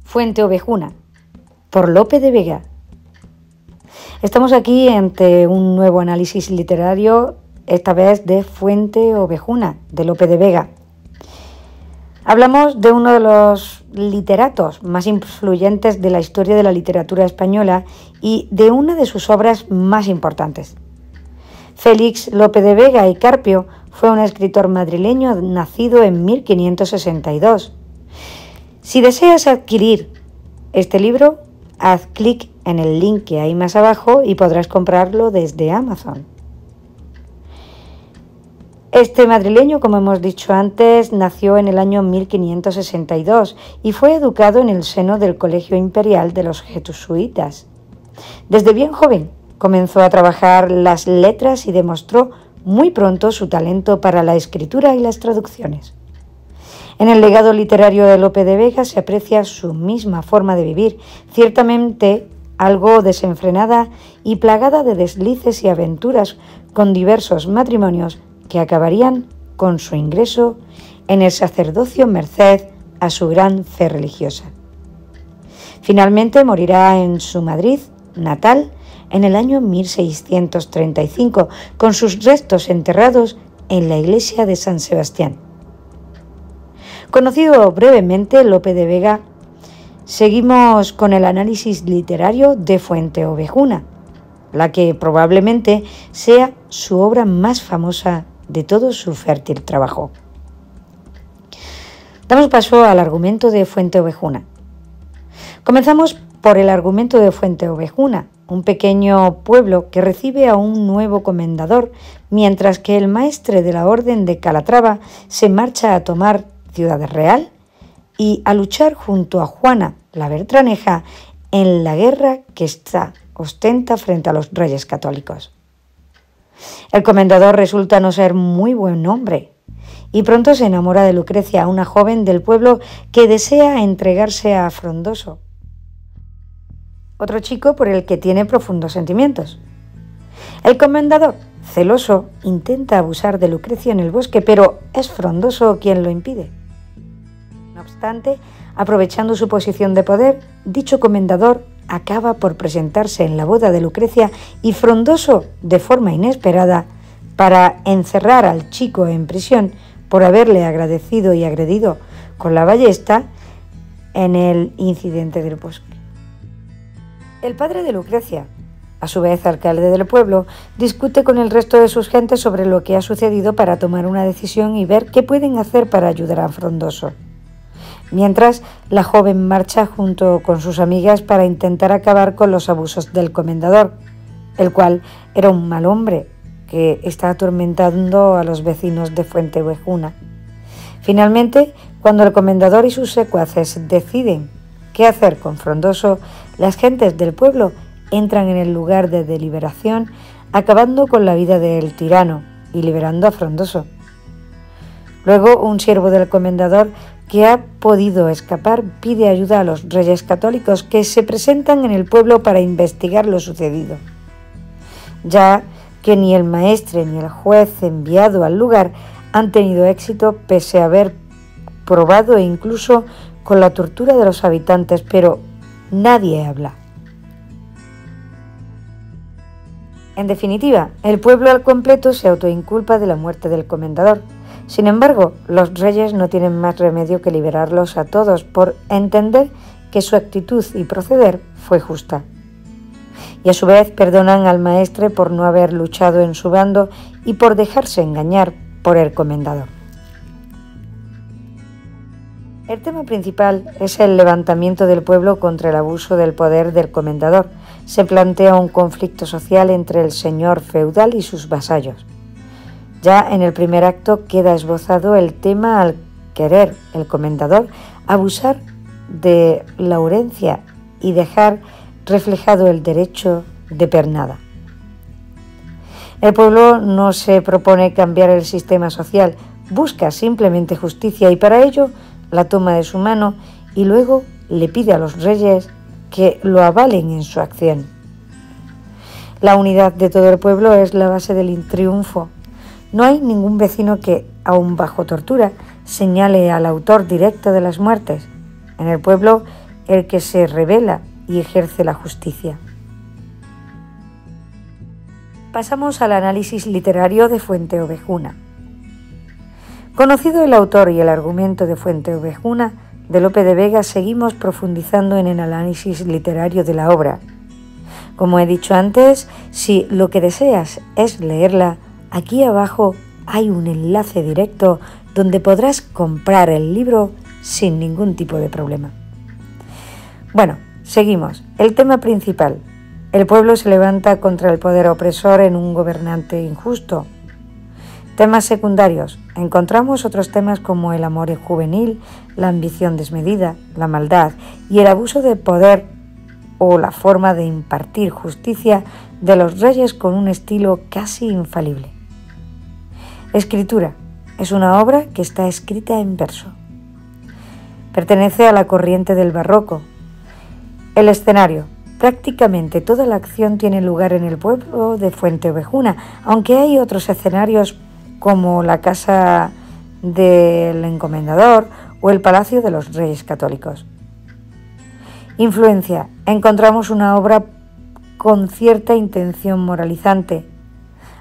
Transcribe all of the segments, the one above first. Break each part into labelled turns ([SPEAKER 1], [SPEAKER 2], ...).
[SPEAKER 1] Fuente Ovejuna, por Lope de Vega. Estamos aquí ante un nuevo análisis literario, esta vez de Fuente Ovejuna, de Lope de Vega. Hablamos de uno de los literatos más influyentes de la historia de la literatura española y de una de sus obras más importantes. Félix Lope de Vega y Carpio fue un escritor madrileño nacido en 1562. Si deseas adquirir este libro, haz clic en el link que hay más abajo y podrás comprarlo desde Amazon. Este madrileño, como hemos dicho antes, nació en el año 1562 y fue educado en el seno del Colegio Imperial de los Jesuitas. Desde bien joven comenzó a trabajar las letras y demostró muy pronto su talento para la escritura y las traducciones. En el legado literario de Lope de Vega se aprecia su misma forma de vivir, ciertamente algo desenfrenada y plagada de deslices y aventuras con diversos matrimonios que acabarían con su ingreso en el sacerdocio merced a su gran fe religiosa. Finalmente morirá en su Madrid natal en el año 1635, con sus restos enterrados en la iglesia de San Sebastián. Conocido brevemente Lope de Vega, seguimos con el análisis literario de Fuente Ovejuna, la que probablemente sea su obra más famosa de todo su fértil trabajo. Damos paso al argumento de Fuente Ovejuna. Comenzamos por el argumento de Fuente Ovejuna, un pequeño pueblo que recibe a un nuevo comendador, mientras que el maestre de la Orden de Calatrava se marcha a tomar Ciudad Real y a luchar junto a Juana la Bertraneja en la guerra que ostenta frente a los reyes católicos. El comendador resulta no ser muy buen hombre y pronto se enamora de Lucrecia, una joven del pueblo que desea entregarse a Frondoso, otro chico por el que tiene profundos sentimientos. El comendador, celoso, intenta abusar de Lucrecia en el bosque, pero es Frondoso quien lo impide. No obstante, aprovechando su posición de poder, dicho comendador acaba por presentarse en la boda de Lucrecia y Frondoso, de forma inesperada, para encerrar al chico en prisión por haberle agradecido y agredido con la ballesta en el incidente del bosque. El padre de Lucrecia, a su vez alcalde del pueblo, discute con el resto de sus gentes sobre lo que ha sucedido para tomar una decisión y ver qué pueden hacer para ayudar a Frondoso. Mientras, la joven marcha junto con sus amigas para intentar acabar con los abusos del comendador, el cual era un mal hombre que está atormentando a los vecinos de Fuente Ovejuna. Finalmente, cuando el comendador y sus secuaces deciden qué hacer con Frondoso, las gentes del pueblo entran en el lugar de deliberación, acabando con la vida del tirano y liberando a Frondoso. Luego, un siervo del comendador que ha podido escapar pide ayuda a los reyes católicos que se presentan en el pueblo para investigar lo sucedido, ya que ni el maestre ni el juez enviado al lugar han tenido éxito pese a haber probado incluso con la tortura de los habitantes, pero nadie habla. En definitiva, el pueblo al completo se autoinculpa de la muerte del comendador. Sin embargo, los reyes no tienen más remedio que liberarlos a todos por entender que su actitud y proceder fue justa. Y a su vez perdonan al maestre por no haber luchado en su bando y por dejarse engañar por el comendador. El tema principal es el levantamiento del pueblo contra el abuso del poder del comendador. Se plantea un conflicto social entre el señor feudal y sus vasallos. Ya en el primer acto queda esbozado el tema al querer el comendador abusar de Laurencia y dejar reflejado el derecho de pernada. El pueblo no se propone cambiar el sistema social, busca simplemente justicia y para ello la toma de su mano y luego le pide a los reyes que lo avalen en su acción. La unidad de todo el pueblo es la base del triunfo. No hay ningún vecino que, aun bajo tortura, señale al autor directo de las muertes. En el pueblo el que se revela y ejerce la justicia. Pasamos al análisis literario de Fuenteovejuna. Conocido el autor y el argumento de Fuenteovejuna, de Lope de Vega seguimos profundizando en el análisis literario de la obra. Como he dicho antes, si lo que deseas es leerla, aquí abajo hay un enlace directo donde podrás comprar el libro sin ningún tipo de problema. Bueno, seguimos. El tema principal. El pueblo se levanta contra el poder opresor en un gobernante injusto. Temas secundarios. Encontramos otros temas como el amor juvenil, la ambición desmedida, la maldad y el abuso de poder o la forma de impartir justicia de los reyes con un estilo casi infalible. Escritura. Es una obra que está escrita en verso. Pertenece a la corriente del barroco. El escenario. Prácticamente toda la acción tiene lugar en el pueblo de Fuenteovejuna, aunque hay otros escenarios como la casa del encomendador o el palacio de los reyes católicos. Influencia. Encontramos una obra con cierta intención moralizante,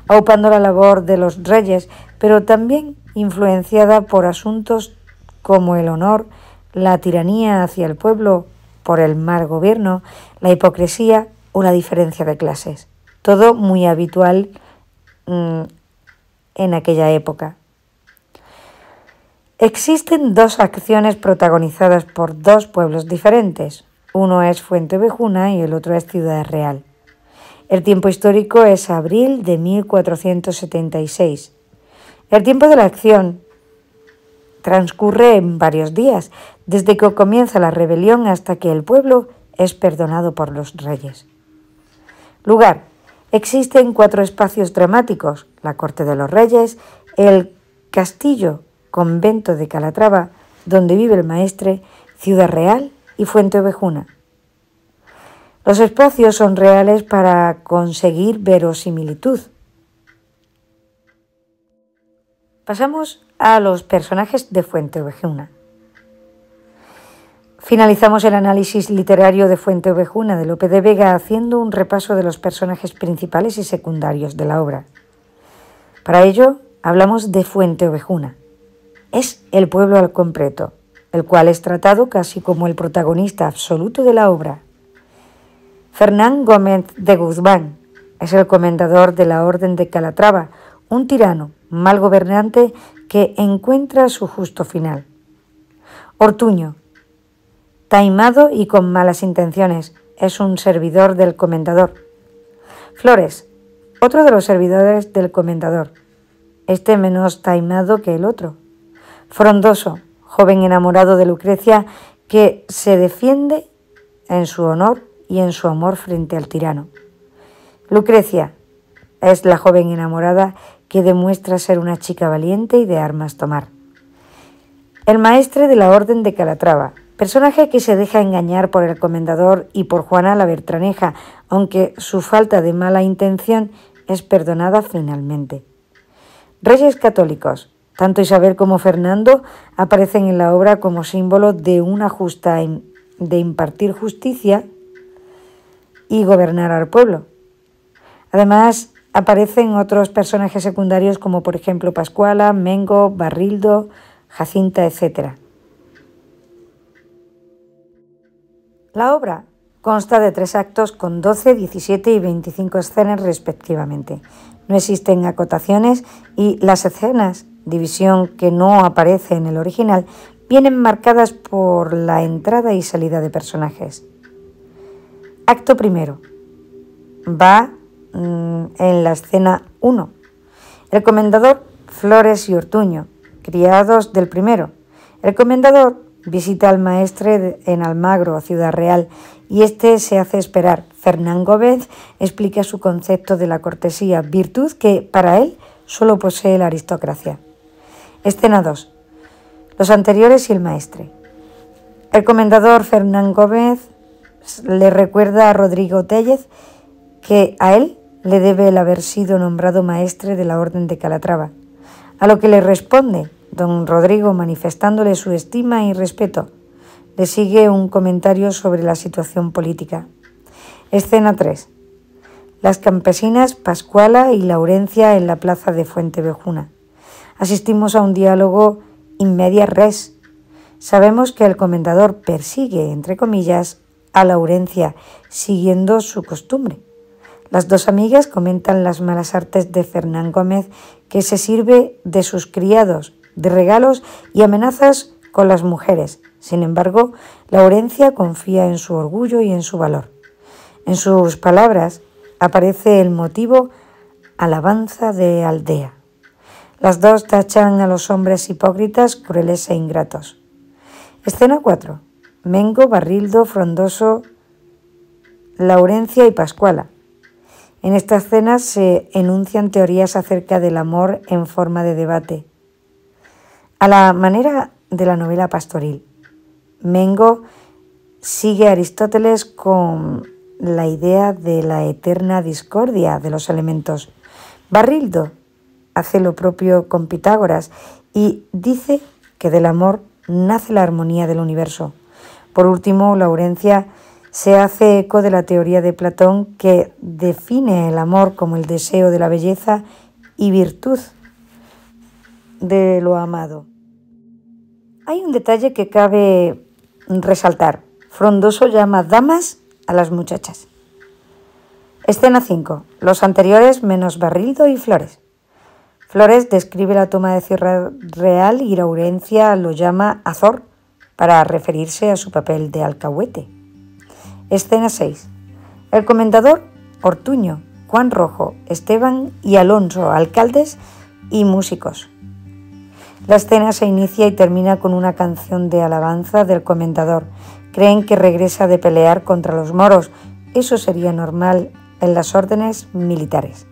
[SPEAKER 1] aupando la labor de los reyes, pero también influenciada por asuntos como el honor, la tiranía hacia el pueblo por el mal gobierno, la hipocresía o la diferencia de clases. Todo muy habitual en aquella época. Existen dos acciones protagonizadas por dos pueblos diferentes. Uno es Fuenteovejuna y el otro es Ciudad Real. El tiempo histórico es abril de 1476. El tiempo de la acción transcurre en varios días, desde que comienza la rebelión hasta que el pueblo es perdonado por los reyes. Lugar. Existen 4 espacios dramáticos: la corte de los reyes, el castillo convento de Calatrava, donde vive el maestre, Ciudad Real y Fuenteovejuna. Los espacios son reales para conseguir verosimilitud. Pasamos a los personajes de Fuenteovejuna. Finalizamos el análisis literario de Fuenteovejuna de Lope de Vega haciendo un repaso de los personajes principales y secundarios de la obra. Para ello, hablamos de Fuenteovejuna. Es el pueblo al completo, el cual es tratado casi como el protagonista absoluto de la obra. Fernán Gómez de Guzmán es el comendador de la Orden de Calatrava, un tirano, mal gobernante que encuentra su justo final. Ortuño, taimado y con malas intenciones, es un servidor del comendador. Flores, otro de los servidores del comendador, este menos taimado que el otro. Frondoso, joven enamorado de Lucrecia que se defiende en su honor y en su amor frente al tirano. Lucrecia es la joven enamorada que demuestra ser una chica valiente y de armas tomar. El maestre de la Orden de Calatrava, personaje que se deja engañar por el comendador y por Juana la Bertraneja, aunque su falta de mala intención es perdonada finalmente. Reyes católicos. Tanto Isabel como Fernando aparecen en la obra como símbolo de una de impartir justicia y gobernar al pueblo. Además, aparecen otros personajes secundarios como por ejemplo Pascuala, Mengo, Barrildo, Jacinta, etc. La obra consta de 3 actos con 12, 17 y 25 escenas respectivamente. No existen acotaciones y las escenas, división que no aparece en el original, vienen marcadas por la entrada y salida de personajes. Acto primero. Va en la escena 1. El comendador, Flores y Ortuño, criados del primero. El comendador visita al maestre en Almagro, Ciudad Real, y este se hace esperar. Fernán Gómez explica su concepto de la cortesía, virtud que para él solo posee la aristocracia. Escena 2. Los anteriores y el maestre. El comendador Fernán Gómez le recuerda a Rodrigo Téllez que a él le debe el haber sido nombrado maestre de la Orden de Calatrava, a lo que le responde don Rodrigo manifestándole su estima y respeto. Le sigue un comentario sobre la situación política. Escena 3. Las campesinas Pascuala y Laurencia en la plaza de Fuentevejuna. Asistimos a un diálogo in media res. Sabemos que el comendador persigue, entre comillas, a Laurencia, siguiendo su costumbre. Las dos amigas comentan las malas artes de Fernán Gómez, que se sirve de sus criados, de regalos y amenazas con las mujeres. Sin embargo, Laurencia confía en su orgullo y en su valor. En sus palabras aparece el motivo alabanza de aldea. Las dos tachan a los hombres hipócritas, crueles e ingratos. Escena 4. Mengo, Barrildo, Frondoso, Laurencia y Pascuala. En esta escena se enuncian teorías acerca del amor en forma de debate, a la manera de la novela pastoril. Mengo sigue a Aristóteles con la idea de la eterna discordia de los elementos. Barrildo hace lo propio con Pitágoras y dice que del amor nace la armonía del universo. Por último, Laurencia se hace eco de la teoría de Platón, que define el amor como el deseo de la belleza y virtud de lo amado. Hay un detalle que cabe resaltar. Frondoso llama damas a las muchachas. Escena 5. Los anteriores menos Barrildo y Flores. Flores describe la toma de Ciudad Real y Laurencia lo llama Azor para referirse a su papel de alcahuete. Escena 6. El comendador, Ortuño, Juan Rojo, Esteban y Alonso, alcaldes y músicos. La escena se inicia y termina con una canción de alabanza del comendador. Creen que regresa de pelear contra los moros. Eso sería normal en las órdenes militares.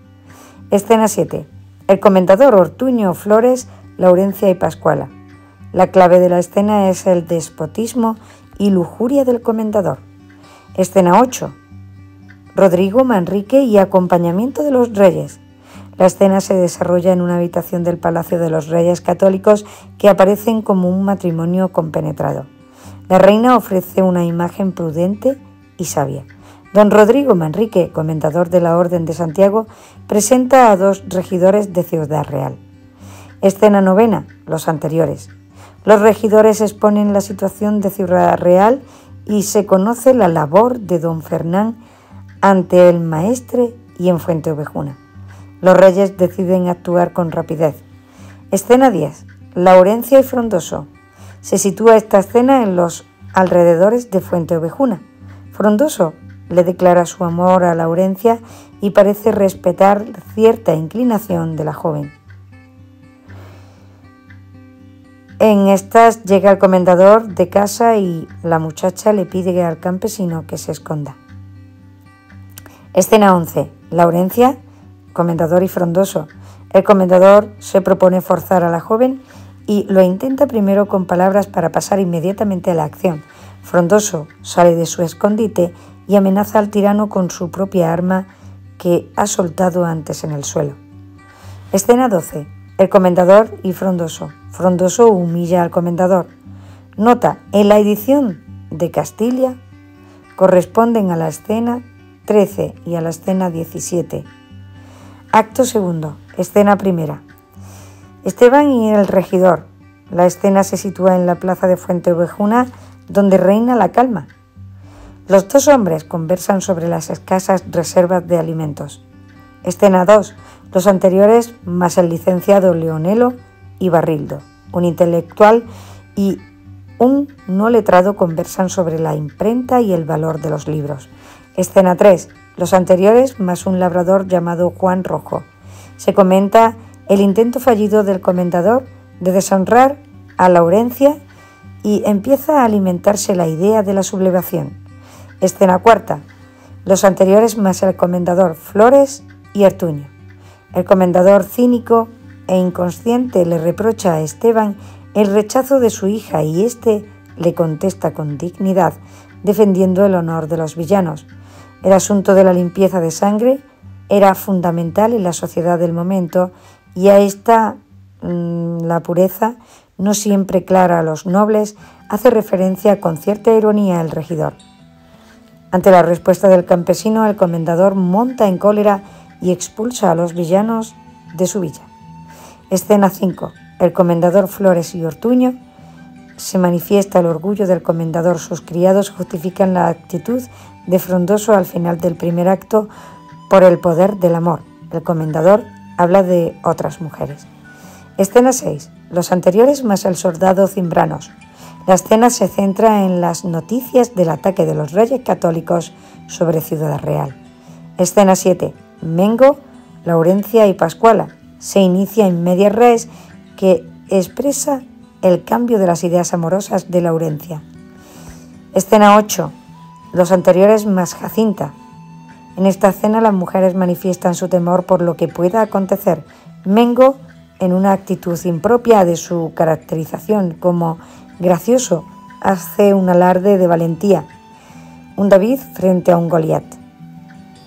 [SPEAKER 1] Escena 7. El comendador, Ortuño, Flores, Laurencia y Pascuala. La clave de la escena es el despotismo y lujuria del comendador. Escena 8. Rodrigo, Manrique y acompañamiento de los reyes. La escena se desarrolla en una habitación del Palacio de los Reyes Católicos que aparecen como un matrimonio compenetrado. La reina ofrece una imagen prudente y sabia. Don Rodrigo Manrique, comendador de la Orden de Santiago, presenta a dos regidores de Ciudad Real. Escena 9. Los anteriores. Los regidores exponen la situación de Ciudad Real y se conoce la labor de don Fernán ante el maestre y en Fuenteovejuna. Los reyes deciden actuar con rapidez. Escena 10. Laurencia y Frondoso. Se sitúa esta escena en los alrededores de Fuenteovejuna. Frondoso le declara su amor a Laurencia y parece respetar cierta inclinación de la joven. En estas llega el comendador de casa y la muchacha le pide al campesino que se esconda. Escena 11. Laurencia, comendador y Frondoso. El comendador se propone forzar a la joven y lo intenta primero con palabras para pasar inmediatamente a la acción. Frondoso sale de su escondite y amenaza al tirano con su propia arma que ha soltado antes en el suelo. Escena 12. El comendador y Frondoso. Frondoso humilla al comendador. Nota: en la edición de Castilla corresponden a la escena 13 y a la escena 17. Acto segundo. Escena primera. Esteban y el regidor. La escena se sitúa en la plaza de Fuenteovejuna, donde reina la calma. Los dos hombres conversan sobre las escasas reservas de alimentos. Escena 2. Los anteriores más el licenciado Leonelo y Barrildo. Un intelectual y un no letrado conversan sobre la imprenta y el valor de los libros. Escena 3. Los anteriores más un labrador llamado Juan Rojo. Se comenta el intento fallido del comendador de deshonrar a Laurencia y empieza a alimentarse la idea de la sublevación. Escena 4. Los anteriores más el comendador Flores y Ortuño. El comendador, cínico e inconsciente, le reprocha a Esteban el rechazo de su hija y éste le contesta con dignidad, defendiendo el honor de los villanos. El asunto de la limpieza de sangre era fundamental en la sociedad del momento y a esta la pureza no siempre clara a los nobles, hace referencia con cierta ironía al regidor. Ante la respuesta del campesino, el comendador monta en cólera y expulsa a los villanos de su villa. Escena 5. El comendador Flores y Ortuño. Se manifiesta el orgullo del comendador. Sus criados justifican la actitud de Frondoso al final del primer acto por el poder del amor. El comendador habla de otras mujeres. Escena 6. Los anteriores más el soldado Cimbranos. La escena se centra en las noticias del ataque de los reyes católicos sobre Ciudad Real. Escena 7. Mengo, Laurencia y Pascuala. Se inicia en medias res que expresa el cambio de las ideas amorosas de Laurencia. Escena 8. Los anteriores más Jacinta. En esta escena las mujeres manifiestan su temor por lo que pueda acontecer. Mengo, en una actitud impropia de su caracterización como gracioso, hace un alarde de valentía. Un David frente a un Goliat.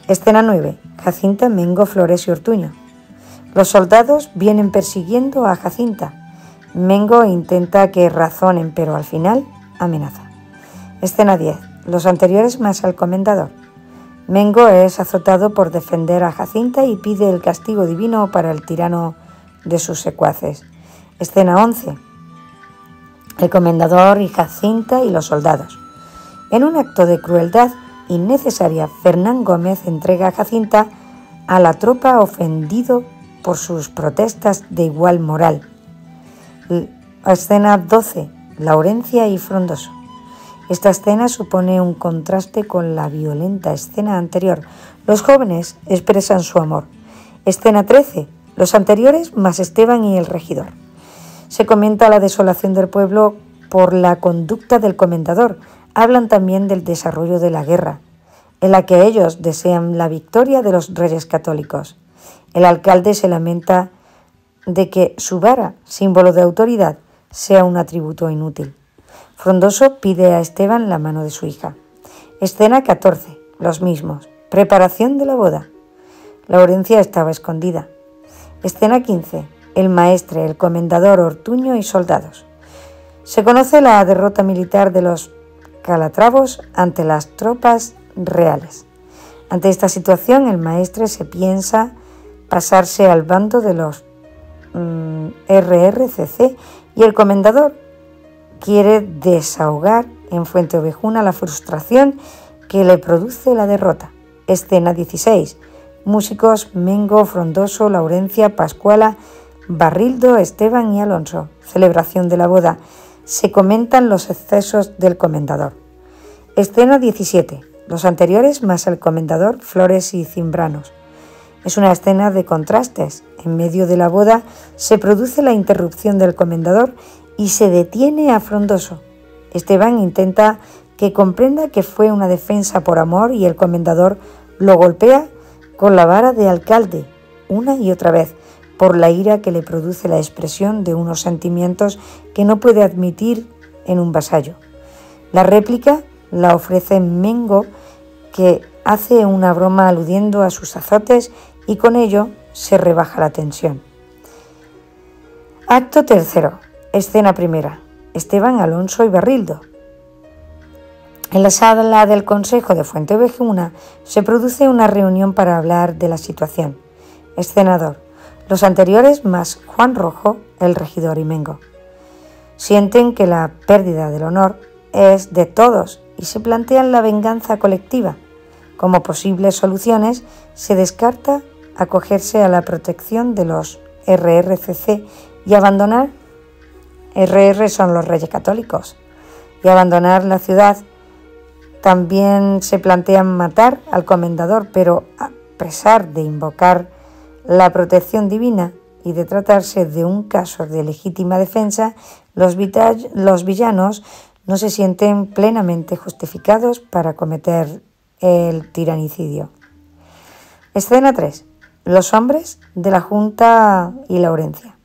[SPEAKER 1] Escena 9. Jacinta, Mengo, Flores y Ortuño. Los soldados vienen persiguiendo a Jacinta. Mengo intenta que razonen, pero al final amenaza. Escena 10. Los anteriores más al comendador. Mengo es azotado por defender a Jacinta y pide el castigo divino para el tirano de sus secuaces. Escena 11. El comendador y Jacinta y los soldados. En un acto de crueldad innecesaria, Fernán Gómez entrega a Jacinta a la tropa ofendido por sus protestas de igual moral. Escena 12. Laurencia y Frondoso. Esta escena supone un contraste con la violenta escena anterior. Los jóvenes expresan su amor. Escena 13. Los anteriores más Esteban y el regidor. Se comenta la desolación del pueblo por la conducta del comendador. Hablan también del desarrollo de la guerra, en la que ellos desean la victoria de los reyes católicos. El alcalde se lamenta de que su vara, símbolo de autoridad, sea un atributo inútil. Frondoso pide a Esteban la mano de su hija. Escena 14. Los mismos. Preparación de la boda. Laurencia estaba escondida. Escena 15. El maestre, el comendador, Ortuño y soldados. Se conoce la derrota militar de los calatravos ante las tropas reales. Ante esta situación, el maestre se piensa pasarse al bando de los RRCC y el comendador quiere desahogar en Fuenteovejuna la frustración que le produce la derrota. Escena 16. Músicos Mengo, Frondoso, Laurencia, Pascuala, Barrildo, Esteban y Alonso. Celebración de la boda. Se comentan los excesos del comendador. Escena 17. Los anteriores más el comendador, Flores y Cimbranos. Es una escena de contrastes. En medio de la boda se produce la interrupción del comendador y se detiene a Frondoso. Esteban intenta que comprenda que fue una defensa por amor y el comendador lo golpea con la vara de alcalde una y otra vez por la ira que le produce la expresión de unos sentimientos que no puede admitir en un vasallo. La réplica la ofrece Mengo, que hace una broma aludiendo a sus azotes y con ello se rebaja la tensión. Acto tercero. Escena primera. Esteban, Alonso y Barrildo. En la sala del Consejo de Fuenteovejuna se produce una reunión para hablar de la situación. Escenador. Los anteriores más Juan Rojo, el regidor y Mengo. Sienten que la pérdida del honor es de todos y se plantean la venganza colectiva. Como posibles soluciones se descarta acogerse a la protección de los RRCC y abandonar, RR son los Reyes Católicos, y abandonar la ciudad. También se plantean matar al comendador, pero a pesar de invocar la protección divina y de tratarse de un caso de legítima defensa, los villanos no se sienten plenamente justificados para cometer el tiranicidio. Escena 3. Los hombres de la Junta y Laurencia.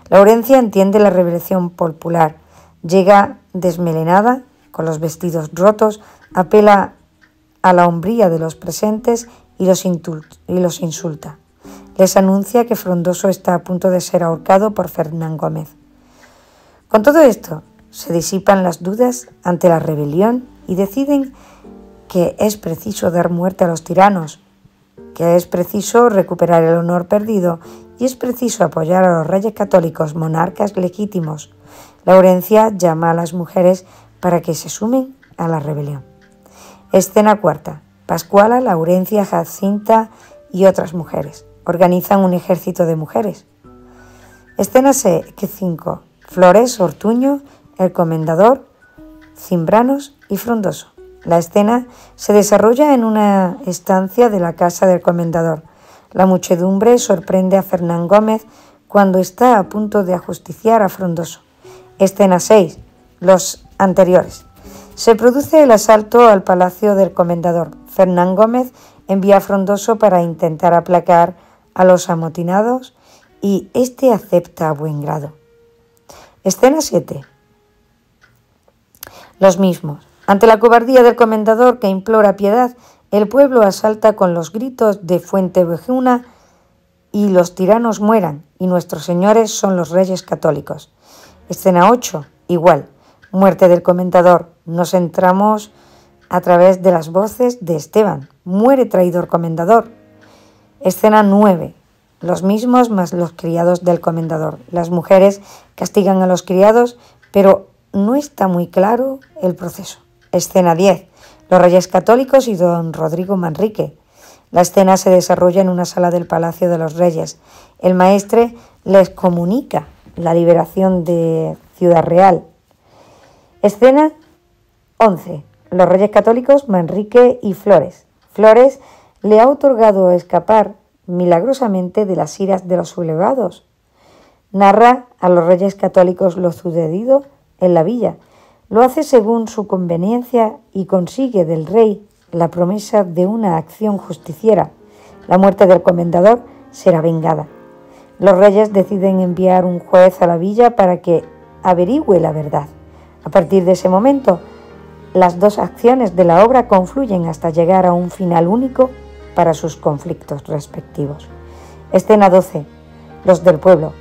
[SPEAKER 1] Laurencia entiende la rebelión popular, llega desmelenada, con los vestidos rotos, apela a la hombría de los presentes y los insulta. Les anuncia que Frondoso está a punto de ser ahorcado por Fernán Gómez. Con todo esto, se disipan las dudas ante la rebelión y deciden que es preciso dar muerte a los tiranos, que es preciso recuperar el honor perdido y es preciso apoyar a los reyes católicos, monarcas legítimos. Laurencia llama a las mujeres para que se sumen a la rebelión. Escena cuarta. Pascuala, Laurencia, Jacinta y otras mujeres organizan un ejército de mujeres. Escena 5. Flores, Ortuño, el comendador, Cimbranos y Frondoso. La escena se desarrolla en una estancia de la casa del comendador. La muchedumbre sorprende a Fernán Gómez cuando está a punto de ajusticiar a Frondoso. Escena 6. Los anteriores. Se produce el asalto al palacio del comendador. Fernán Gómez envía a Frondoso para intentar aplacar a los amotinados y éste acepta a buen grado. Escena 7. Los mismos. Ante la cobardía del comendador que implora piedad, el pueblo asalta con los gritos de Fuenteovejuna y los tiranos mueran, y nuestros señores son los reyes católicos. Escena 8. Igual. Muerte del comendador. Nos entramos a través de las voces de Esteban. Muere traidor comendador. Escena 9. Los mismos más los criados del comendador. Las mujeres castigan a los criados, pero no está muy claro el proceso. Escena 10. Los reyes católicos y don Rodrigo Manrique. La escena se desarrolla en una sala del Palacio de los Reyes. El maestre les comunica la liberación de Ciudad Real. Escena 11. Los reyes católicos Manrique y Flores. Flores le ha otorgado escapar milagrosamente de las iras de los sublevados. Narra a los reyes católicos lo sucedido en la villa. Lo hace según su conveniencia y consigue del rey la promesa de una acción justiciera. La muerte del comendador será vengada. Los reyes deciden enviar un juez a la villa para que averigüe la verdad. A partir de ese momento, las dos acciones de la obra confluyen hasta llegar a un final único para sus conflictos respectivos. Escena 12. Los del pueblo.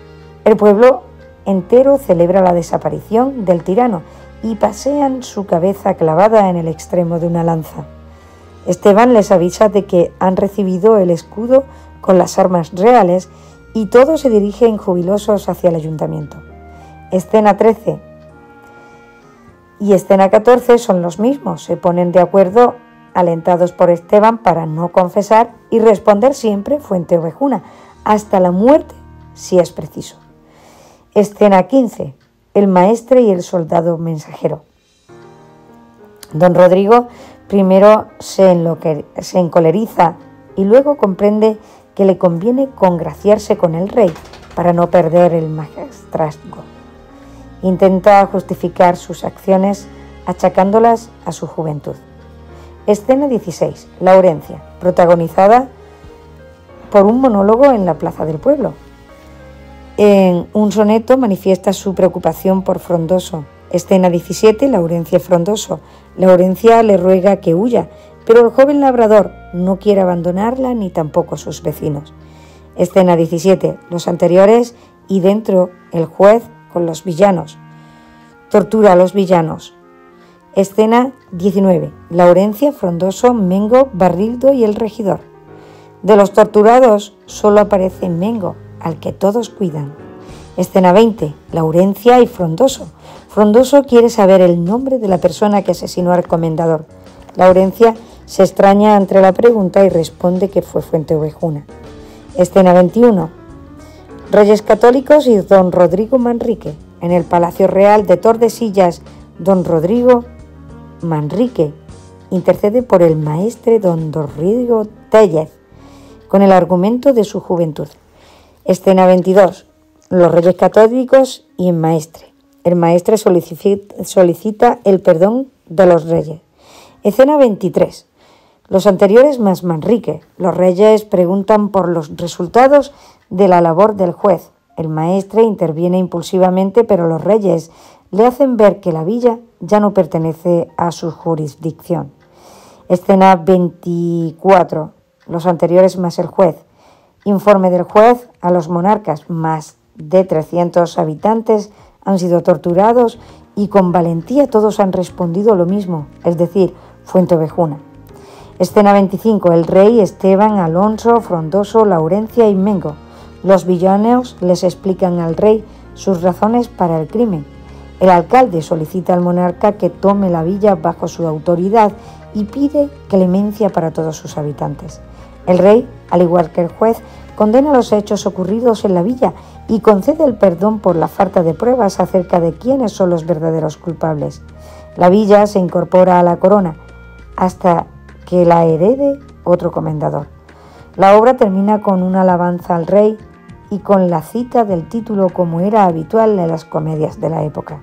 [SPEAKER 1] El pueblo entero celebra la desaparición del tirano y pasean su cabeza clavada en el extremo de una lanza. Esteban les avisa de que han recibido el escudo con las armas reales y todos se dirigen jubilosos hacia el ayuntamiento. Escena 13 y escena 14 son los mismos, se ponen de acuerdo alentados por Esteban para no confesar y responder siempre Fuenteovejuna, hasta la muerte si es preciso. Escena 15. El maestre y el soldado mensajero. Don Rodrigo primero se encoleriza y luego comprende que le conviene congraciarse con el rey para no perder el maestrazgo. Intenta justificar sus acciones achacándolas a su juventud. Escena 16. Laurencia, protagonizada por un monólogo en la plaza del pueblo. En un soneto manifiesta su preocupación por Frondoso. Escena 17. Laurencia y Frondoso. Laurencia le ruega que huya, pero el joven labrador no quiere abandonarla ni tampoco a sus vecinos. Escena 17. Los anteriores y dentro el juez con los villanos. Tortura a los villanos. Escena 19. Laurencia, Frondoso, Mengo, Barrildo y el regidor. De los torturados solo aparece Mengo, al que todos cuidan. Escena 20. Laurencia y Frondoso. Frondoso quiere saber el nombre de la persona que asesinó al comendador. Laurencia se extraña ante la pregunta y responde que fue Fuenteovejuna. Escena 21. Reyes católicos y don Rodrigo Manrique. En el Palacio Real de Tordesillas, don Rodrigo Manrique intercede por el maestre don Rodrigo Tellez, con el argumento de su juventud. Escena 22. Los reyes católicos y el maestre. El maestre solicita el perdón de los reyes. Escena 23. Los anteriores más Manrique. Los reyes preguntan por los resultados de la labor del juez. El maestre interviene impulsivamente, pero los reyes le hacen ver que la villa ya no pertenece a su jurisdicción. Escena 24. Los anteriores más el juez. Informe del juez a los monarcas, más de 300 habitantes han sido torturados y con valentía todos han respondido lo mismo, es decir, Fuenteovejuna. Escena 25. El rey, Esteban, Alonso, Frondoso, Laurencia y Mengo. Los villanos les explican al rey sus razones para el crimen. El alcalde solicita al monarca que tome la villa bajo su autoridad y pide clemencia para todos sus habitantes. El rey, al igual que el juez, condena los hechos ocurridos en la villa y concede el perdón por la falta de pruebas acerca de quiénes son los verdaderos culpables. La villa se incorpora a la corona hasta que la herede otro comendador. La obra termina con una alabanza al rey y con la cita del título como era habitual en las comedias de la época.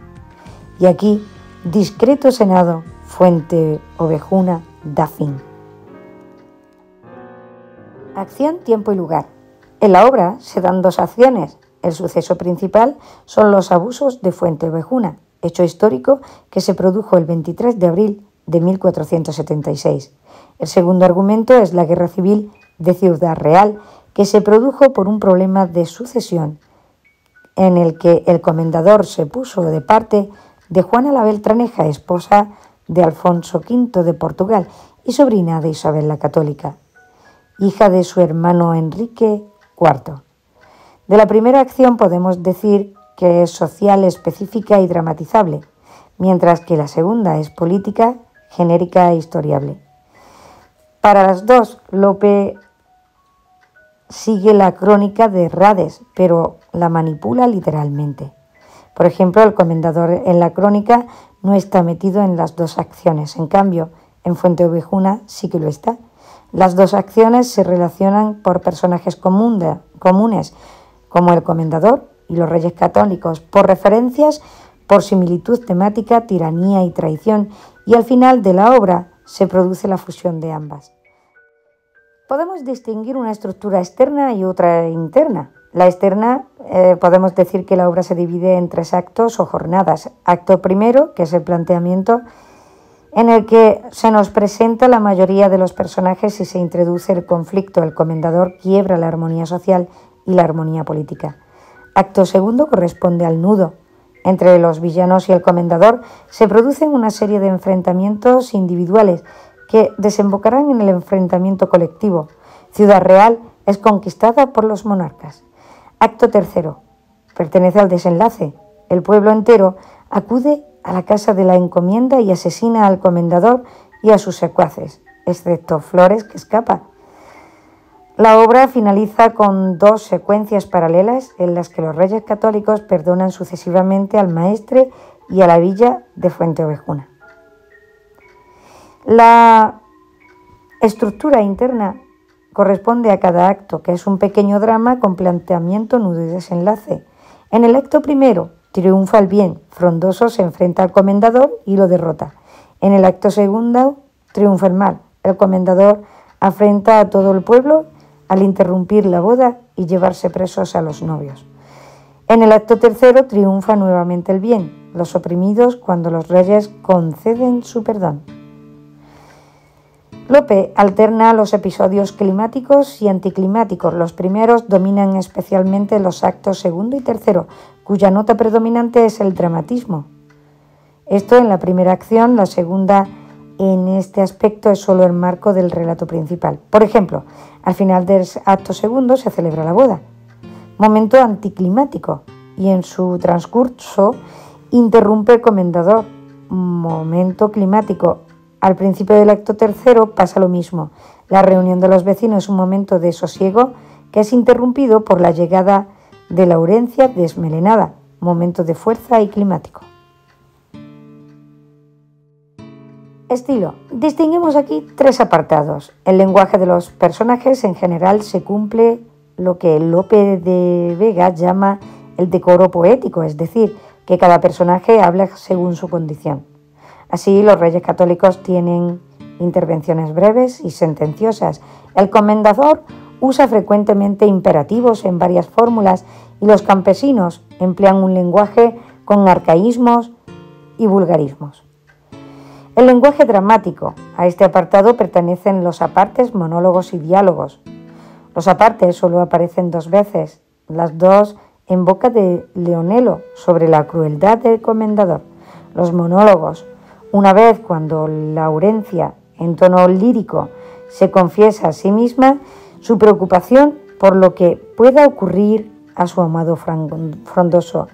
[SPEAKER 1] Y aquí, discreto Senado, Fuenteovejuna da fin. Acción, tiempo y lugar. En la obra se dan dos acciones. El suceso principal son los abusos de Fuenteovejuna, hecho histórico que se produjo el 23 de abril de 1476. El segundo argumento es la guerra civil de Ciudad Real, que se produjo por un problema de sucesión en el que el comendador se puso de parte de Juana la Beltraneja, esposa de Alfonso V de Portugal y sobrina de Isabel la Católica, hija de su hermano Enrique IV. De la primera acción podemos decir que es social, específica y dramatizable, mientras que la segunda es política, genérica e historiable. Para las dos, Lope sigue la crónica de Rades, pero la manipula literalmente. Por ejemplo, el comendador en la crónica no está metido en las dos acciones, en cambio, en Fuenteovejuna sí que lo está. Las dos acciones se relacionan por personajes comunes, como el comendador y los reyes católicos, por referencias, por similitud temática, tiranía y traición, y al final de la obra se produce la fusión de ambas. Podemos distinguir una estructura externa y otra interna. La externa, podemos decir que la obra se divide en tres actos o jornadas. Acto primero, que es el planteamiento, en el que se nos presenta la mayoría de los personajes y se introduce el conflicto. El comendador quiebra la armonía social y la armonía política. Acto segundo corresponde al nudo. Entre los villanos y el comendador se producen una serie de enfrentamientos individuales que desembocarán en el enfrentamiento colectivo. Ciudad Real es conquistada por los monarcas. Acto tercero pertenece al desenlace. El pueblo entero acude a la casa de la encomienda y asesina al comendador y a sus secuaces, excepto Flores, que escapa. La obra finaliza con dos secuencias paralelas en las que los reyes católicos perdonan sucesivamente al maestre y a la villa de Fuenteovejuna. La estructura interna corresponde a cada acto, que es un pequeño drama con planteamiento, nudo y desenlace. En el acto primero triunfa el bien, Frondoso se enfrenta al comendador y lo derrota. En el acto segundo triunfa el mal, el comendador afrenta a todo el pueblo al interrumpir la boda y llevarse presos a los novios. En el acto tercero triunfa nuevamente el bien, los oprimidos cuando los reyes conceden su perdón. Lope alterna los episodios climáticos y anticlimáticos. Los primeros dominan especialmente los actos segundo y tercero, cuya nota predominante es el dramatismo. Esto en la primera acción, la segunda en este aspecto es solo el marco del relato principal. Por ejemplo, al final del acto segundo se celebra la boda, momento anticlimático, y en su transcurso interrumpe el comendador, momento climático. Al principio del acto tercero pasa lo mismo. La reunión de los vecinos es un momento de sosiego que es interrumpido por la llegada de Laurencia desmelenada, momento de fuerza y climático. Estilo. Distinguimos aquí tres apartados. El lenguaje de los personajes en general se cumple lo que Lope de Vega llama el decoro poético, es decir, que cada personaje habla según su condición. Así, los reyes católicos tienen intervenciones breves y sentenciosas. El comendador usa frecuentemente imperativos en varias fórmulas y los campesinos emplean un lenguaje con arcaísmos y vulgarismos. El lenguaje dramático. A este apartado pertenecen los apartes, monólogos y diálogos. Los apartes solo aparecen dos veces, las dos en boca de Leonelo sobre la crueldad del comendador. Los monólogos, una vez cuando Laurencia, en tono lírico, se confiesa a sí misma su preocupación por lo que pueda ocurrir a su amado frondoso,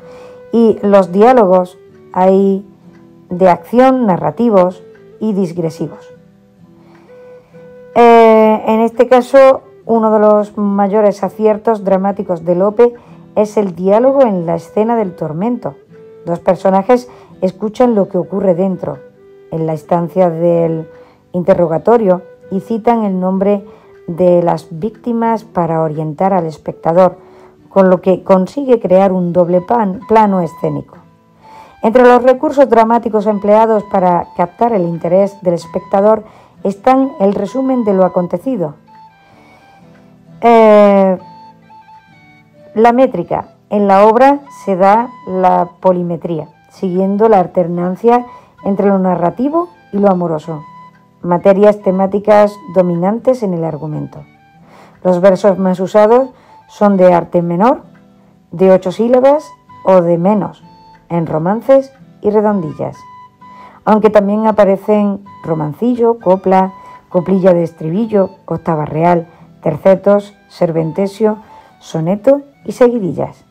[SPEAKER 1] y los diálogos hay de acción, narrativos y digresivos. En este caso, uno de los mayores aciertos dramáticos de Lope es el diálogo en la escena del tormento. Dos personajes escuchan lo que ocurre dentro, en la estancia del interrogatorio, y citan el nombre de las víctimas para orientar al espectador, con lo que consigue crear un doble plano escénico. Entre los recursos dramáticos empleados para captar el interés del espectador están el resumen de lo acontecido, la métrica. En la obra se da la polimetría, siguiendo la alternancia entre lo narrativo y lo amoroso, materias temáticas dominantes en el argumento. Los versos más usados son de arte menor, de 8 sílabas o de menos, en romances y redondillas, aunque también aparecen romancillo, copla, coplilla de estribillo, octava real, tercetos, serventesio, soneto y seguidillas.